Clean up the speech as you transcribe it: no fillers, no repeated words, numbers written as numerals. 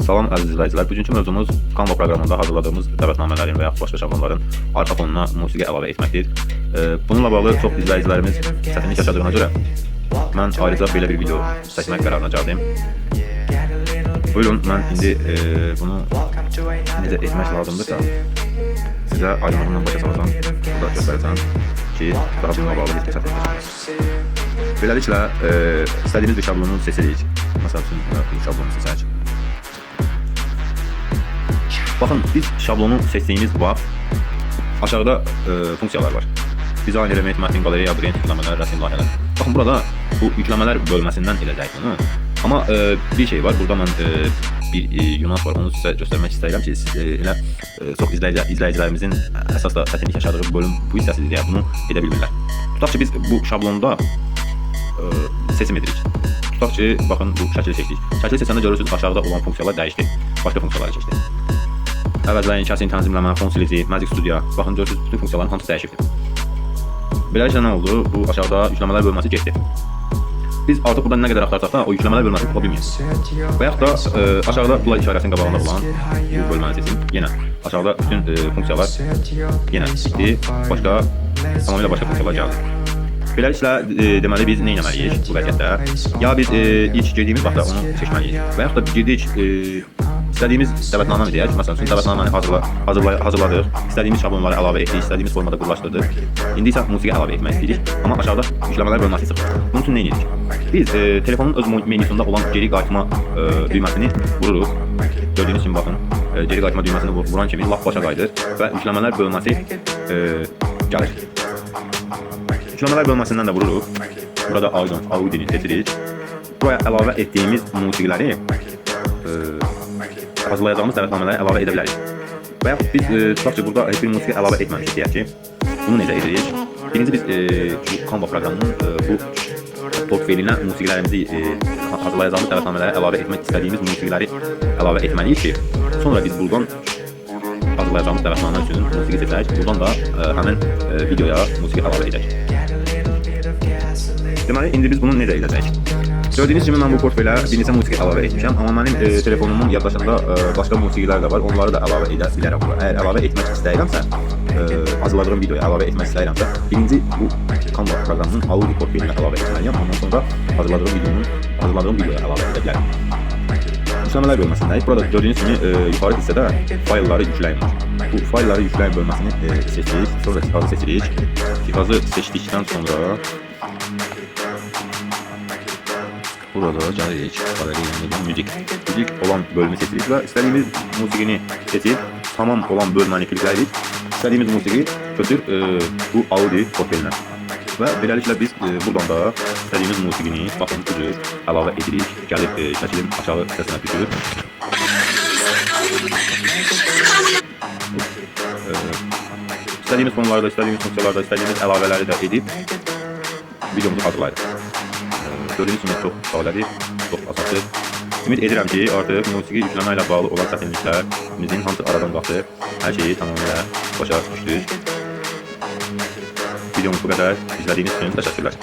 Salam əziz izləyicilər. Bugünkü mövzumuz Canva proqramında hazırladığımız dəvətnamələrin və yaxud başqa şablonların arxa fonuna musiqi əlavə etməkdir. Bununla bağlı çox izləyicilərimiz çətinlik yaşadığına görə mən ayrıca belə bir video çəkmək qərarına gəldim. Buyurun, mən indi bunu necə etmək lazımdırsa sizə aydınlığından başa salacağım, burada göstərəcəm ki, daha bununla bağlı bir çətinlik yaşamayasınız. Beləliklə, istədiyimiz bir şablonu seçirik. Məsəl üçün, şablonu seçək. Bakın, biz şablonu seçtiğimiz vaxt aşağıda funksiyalar var. Dizayn element, metin, galeriya, brand, yükləmələr, rəsm layihələr. Bakın, burada bu yükləmələr bölməsindən eləcək bunu. Amma bir şey var, burada mən bir nüans var, onu sizə göstərmək istəyirəm ki, siz elə çox izləyicilərimizin əsas da çətinlik yaşadığı bölüm bu hissəsidir deyə bunu edə bilmirlər. Tutaq ki, biz bu şablonda seçim edirik. Tutaq ki, baxın, bu şəkili seçdik. Şəkili seçəndə görürsünüz, aşağıda olan funksiyalar dəyişdi. Başqa funksiyalara keçdi. Əvəzləyin, kəsin, tənzimləmə, fon silici, Magic Studio. Baxın, görürsünüz, bütün funksiyaların hamısı dəyişibdir. Beləliklə nə oldu? Bu aşağıda yükləmələr bölməsi getdi. Biz artıq buradan nə qədər axtarsaq da o yükləmələr bölməsini tapa bilməyəcəyik. Və yaxud da aşağıda pula işarəsinin qabağında olan bu bölməni seçin. Yenə aşağıda bütün funksiyalar yenə getdi. Başqa, tamamilə başqa funksiyalar gəldi. Beləliklə, deməli biz nə etməliyik bu vəziyyətdə? Ya biz ilk girdiyimiz vaxtda onu seçməliyik. Və yaxud da girdik, istədiyimiz dəvətnamə deyək. Məsələn üçün, dəvətnaməni hazırladıq, istədiyimiz şablonları əlavə etdik, istədiyimiz formada qurlaşdırdıq. İndi isə musiqi əlavə etmək istəyirik, amma aşağıda yükləmələr bölməsi çıxır. Bunun üçün nə edirik? Biz telefonun öz menüsündə olan geri qayıtma düyməsini vururuq. Gördüyünüz kimi baxın, geri qayıtma düyməsini vuran kimi lap başa qayıdır və yükləmələr bölməsi gəlir. Yükləmələr bölməsindən də vururuq. Burada Audio'ni seçirik. Buraya əlavə etdiyimiz musiqiləri hazırlayacağımız dəvətnamələri əlavə edə bilərik. Və yaxud biz tutaq ki, burada heç bir musiqi əlavə etməmişik deyək ki, bunu necə edirik? Birinci biz bu Canva proqramının bu portfeylinə musiqilərimizi hazırlayacağımız dəvətnamələri əlavə etmək istədiyimiz musiqiləri əlavə etməliyik ki, sonra biz buradan hazırlayacağımız dəvətnamə üçün musiqi seçək, buradan da həmin videoya musiqi əlavə edək. Deməli, indi biz bunu necə edəcək? Gördüyünüz kimi mən bu portfeylə bir neçə musiqi əlavə etmişəm, amma mənim telefonumun yaddaşında başqa musiqilər də var, onları da əlavə edə bilərəm. Əgər əlavə etmək istəyirəmsə, hazırladığım videoya əlavə etmək istəyirəmsə, birinci bu Canva proqramının audio portfeylinə əlavə etməliyəm, ondan sonra hazırladığım videoya əlavə edə bilərəm. Yükləmələr bölməsindəyik. Burada gördüyünüz kimi yuxarı hissədə faylları yükləyin var. Bu faylları yükləyin bölməsini seçirik, sonra cihazı seçirik. Cihazı seçdikdən sonra burada gəlirik, müzik olan bölümü seçirik və istədiyimiz musiqini seçib, tamam olan bölməni klikləyirik. İstədiyimiz musiqi götür bu audio portfeylinə. Və beləliklə biz buradan da istədiyimiz musiqini baxın cür əlavə edirik. Gəlib şəkilin aşağı hissəsinə düşürük. İstədiyimiz fonlarda, istədiyimiz funksiyalarda, istədiyimiz əlavələri də edib videomuzu hazırlayırıq. Gördüyünüz kimi çox sadədir, çox asasdır. Ümid edirəm ki, artıq musiqi yükləmə ilə bağlı olan çətinliklərimizin hamısı aradan qalxıb, hər şeyi tamamilə başa düşdük. Videomuz bu qədər. İzlədiyiniz üçün təşəkkürlər.